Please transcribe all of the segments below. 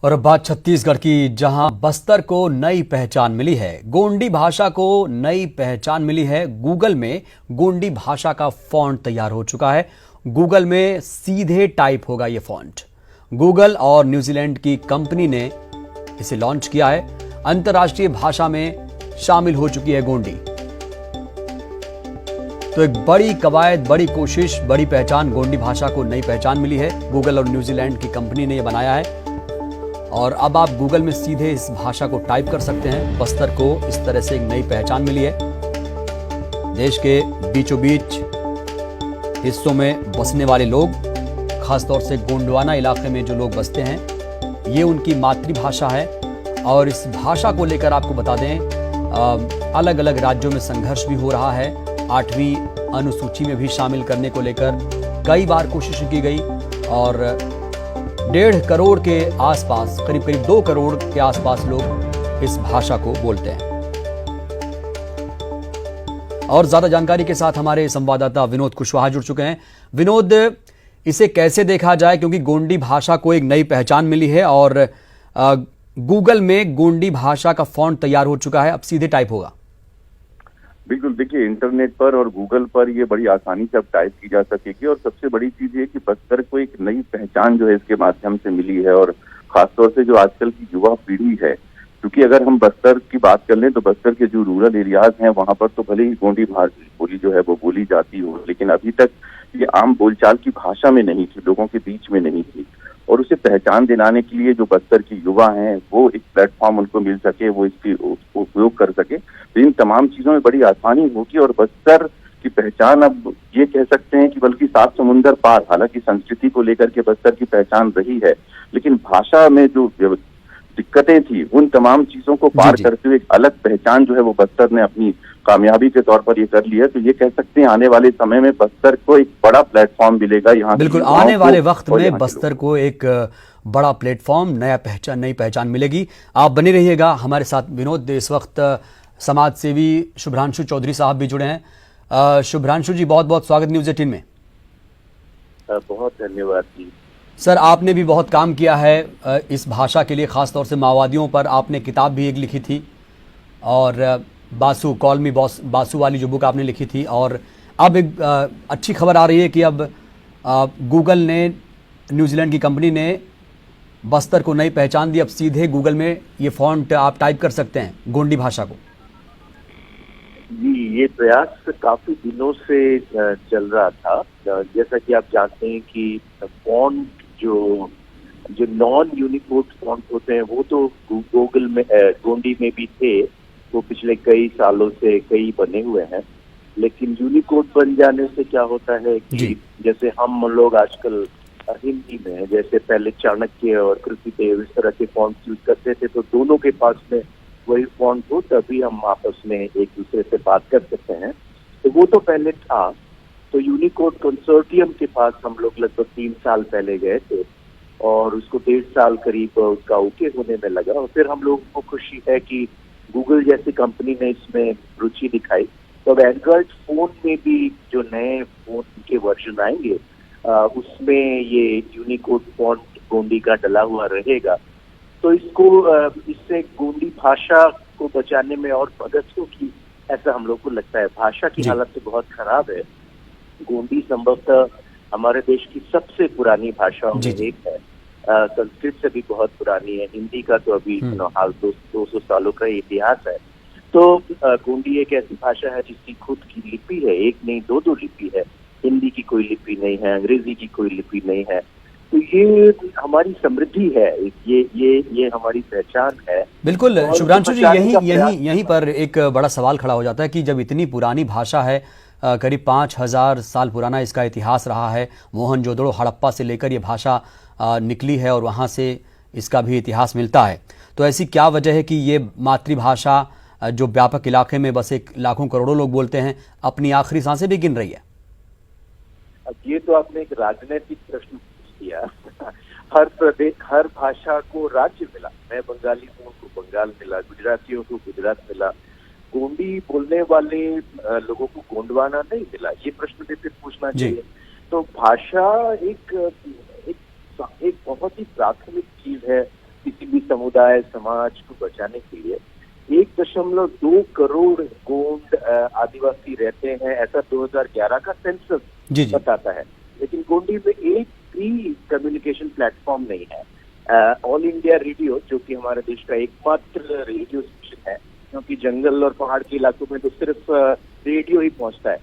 और अब बात छत्तीसगढ़ की, जहां बस्तर को नई पहचान मिली है। गोंडी भाषा को नई पहचान मिली है। गूगल में गोंडी भाषा का फॉन्ट तैयार हो चुका है। गूगल में सीधे टाइप होगा ये फॉन्ट। गूगल और न्यूजीलैंड की कंपनी ने इसे लॉन्च किया है। अंतर्राष्ट्रीय भाषा में शामिल हो चुकी है गोंडी। तो एक बड़ी कवायद, बड़ी कोशिश, बड़ी पहचान, गोंडी भाषा को नई पहचान मिली है। गूगल और न्यूजीलैंड की कंपनी ने यह बनाया है और अब आप गूगल में सीधे इस भाषा को टाइप कर सकते हैं। बस्तर को इस तरह से एक नई पहचान मिली है। देश के बीचों बीच हिस्सों में बसने वाले लोग, खासतौर से गोंडवाना इलाके में जो लोग बसते हैं, ये उनकी मातृभाषा है। और इस भाषा को लेकर आपको बता दें, अलग अलग राज्यों में संघर्ष भी हो रहा है। 8वीं अनुसूची में भी शामिल करने को लेकर कई बार कोशिश की गई और 1.5 करोड़ के आसपास, करीब 2 करोड़ के आसपास लोग इस भाषा को बोलते हैं। और ज्यादा जानकारी के साथ हमारे संवाददाता विनोद कुशवाहा जुड़ चुके हैं। विनोद, इसे कैसे देखा जाए, क्योंकि गोंडी भाषा को एक नई पहचान मिली है और गूगल में गोंडी भाषा का फॉन्ट तैयार हो चुका है, अब सीधे टाइप होगा। बिल्कुल, देखिए इंटरनेट पर और गूगल पर ये बड़ी आसानी से अब टाइप की जा सकेगी। और सबसे बड़ी चीज ये कि बस्तर को एक नई पहचान जो है इसके माध्यम से मिली है। और खासतौर से जो आजकल की युवा पीढ़ी है, क्योंकि अगर हम बस्तर की बात कर लें तो बस्तर के जो रूरल एरियाज हैं वहां पर तो भले ही गोंडी बोली जो है वो बोली जाती हो, लेकिन अभी तक ये आम बोलचाल की भाषा में नहीं थी, लोगों के बीच में नहीं थी। और उसे पहचान दिलाने के लिए जो बस्तर के युवा हैं वो एक प्लेटफॉर्म उनको मिल सके, वो इसकी उपयोग कर सके, तो इन तमाम चीजों में बड़ी आसानी होगी। और बस्तर की पहचान अब ये कह सकते हैं कि बल्कि 7 समुंदर पार, हालांकि संस्कृति को लेकर के बस्तर की पहचान रही है, लेकिन भाषा में जो दिक्कतें थी उन तमाम चीजों को पार करते हुए एक अलग पहचान जो है वो बस्तर ने अपनी कामयाबी के तौर पर ये कर लिया। तो ये कह सकते हैं आने वाले समय में बस्तर को एक बड़ा प्लेटफॉर्म मिलेगा। यहाँ बिल्कुल, आने वाले वक्त में बस्तर को एक बड़ा प्लेटफॉर्म, नई पहचान मिलेगी। आप बने रहिएगा हमारे साथ। विनोद, इस वक्त समाज सेवी शुभ्रांशु चौधरी साहब भी जुड़े हैं। शुभ्रांशु जी, बहुत बहुत स्वागत न्यूज़ 18 में। बहुत धन्यवाद जी। सर, आपने भी बहुत काम किया है इस भाषा के लिए, खासतौर से माओवादियों पर। आपने किताब भी एक लिखी थी और बासु, कॉल मी बासु वाली जो बुक आपने लिखी थी। और अब एक अच्छी खबर आ रही है कि अब गूगल ने, न्यूजीलैंड की कंपनी ने बस्तर को नई पहचान दी। अब सीधे गूगल में ये फॉन्ट आप टाइप कर सकते हैं, गोंडी भाषा को। जी, ये प्रयास काफी दिनों से चल रहा था। जैसा कि आप जानते हैं कि फॉन्ट जो नॉन यूनिकोड फॉन्ट होते हैं वो तो गूगल में, गोंडी में भी थे, वो पिछले कई सालों से कई बने हुए हैं। लेकिन यूनिकोड बन जाने से क्या होता है कि जैसे हम लोग आजकल हिंदी में, जैसे पहले चाणक्य और कृतिदेव इस तरह के फॉन्ट यूज करते थे, तो दोनों के पास में वही फॉन्ट हो तभी हम आपस में एक दूसरे से बात कर सकते हैं। तो वो तो पहले था। तो यूनिकोड कंसोर्टियम के पास हम लोग लगभग 3 साल पहले गए थे और उसको 1.5 साल करीब उसका ओके होने में लगा। और फिर हम लोगों को खुशी है कि गूगल जैसी कंपनी ने इसमें रुचि दिखाई। तो अब एंड्रॉइड फोन में भी जो नए फोन के वर्जन आएंगे उसमें ये यूनिकोड फॉन्ट गोंडी का डला हुआ रहेगा। तो इससे गोंडी भाषा को बचाने में और मदद होगी, ऐसा हम लोग को लगता है। भाषा की हालत तो बहुत खराब है। गोंडी संभवतः हमारे देश की सबसे पुरानी भाषाओं में एक है। संस्कृत से भी बहुत पुरानी है। हिंदी का तो अभी हाल 200 सालों का इतिहास है। तो गोंडी एक ऐसी भाषा है जिसकी खुद की लिपि है, एक नहीं 2 लिपि है। हिंदी की कोई लिपि नहीं है, अंग्रेजी की कोई लिपि नहीं है। तो ये हमारी समृद्धि है, ये हमारी पहचान है। बिल्कुल शुभ्रांशु जी, यहीं पर एक बड़ा सवाल खड़ा हो जाता है कि जब इतनी पुरानी भाषा है, करीब 5000 साल पुराना इसका इतिहास रहा है। मोहनजोदड़ो, हड़प्पा से लेकर ये भाषा निकली है और वहाँ से इसका भी इतिहास मिलता है। तो ऐसी क्या वजह है कि ये मातृभाषा जो व्यापक इलाके में बसे लाखों करोड़ों लोग बोलते हैं, अपनी आखिरी सांसें भी गिन रही है? अब ये तो आपने एक राजनीतिक प्रश्न पूछ दिया। हर प्रदेश, हर भाषा को राज्य मिला। मैं बंगाली हूँ, उनको बंगाल मिला, गुजरातियों को गुजरात मिला। गोंडी बोलने वाले लोगों को गोंडवाना नहीं मिला। ये प्रश्न भी फिर पूछना चाहिए। तो भाषा एक बहुत ही प्राथमिक चीज है। समुदाय समाज को बचाने के लिए 1.2 करोड़ गोंड आदिवासी रहते हैं, ऐसा 2011 का सेंसस बताता है। लेकिन गोंडी में एक भी कम्युनिकेशन प्लेटफॉर्म नहीं है। ऑल इंडिया रेडियो, जो कि हमारे देश का एकमात्र रेडियो स्टेशन है, क्योंकि जंगल और पहाड़ के इलाकों में तो सिर्फ रेडियो ही पहुंचता है,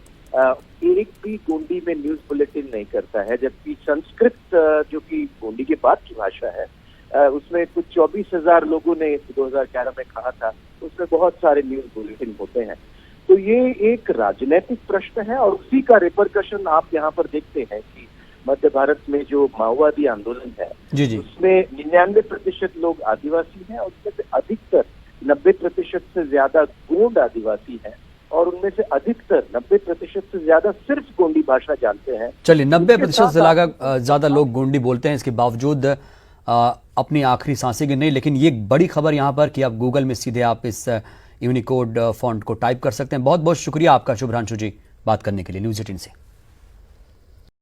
एक भी गोंडी में न्यूज बुलेटिन नहीं करता है। जबकि संस्कृत, जो कि गोंडी के बाद की भाषा है, उसमें कुछ 24,000 लोगों ने 2011 में कहा था, उसमें बहुत सारे न्यूज बुलेटिन होते हैं। तो ये एक राजनीतिक प्रश्न है और उसी का रिपरकशन आप यहाँ पर देखते हैं कि मध्य भारत में जो माओवादी आंदोलन है, उसमें 99% लोग आदिवासी हैं और उसमें से अधिकतर 90% से ज्यादा गोंड आदिवासी हैं और उनमें से अधिकतर 90% से ज्यादा सिर्फ गोंडी भाषा जानते हैं। चलिए, 90% से ज्यादा लोग गोंडी बोलते हैं, इसके बावजूद अपनी आखिरी सांसें गिन नहीं। लेकिन ये बड़ी खबर यहाँ पर कि आप गूगल में सीधे आप इस यूनिकोड फॉन्ट को टाइप कर सकते हैं। बहुत बहुत शुक्रिया आपका शुभ्रांशु जी, बात करने के लिए न्यूज़ 18 से।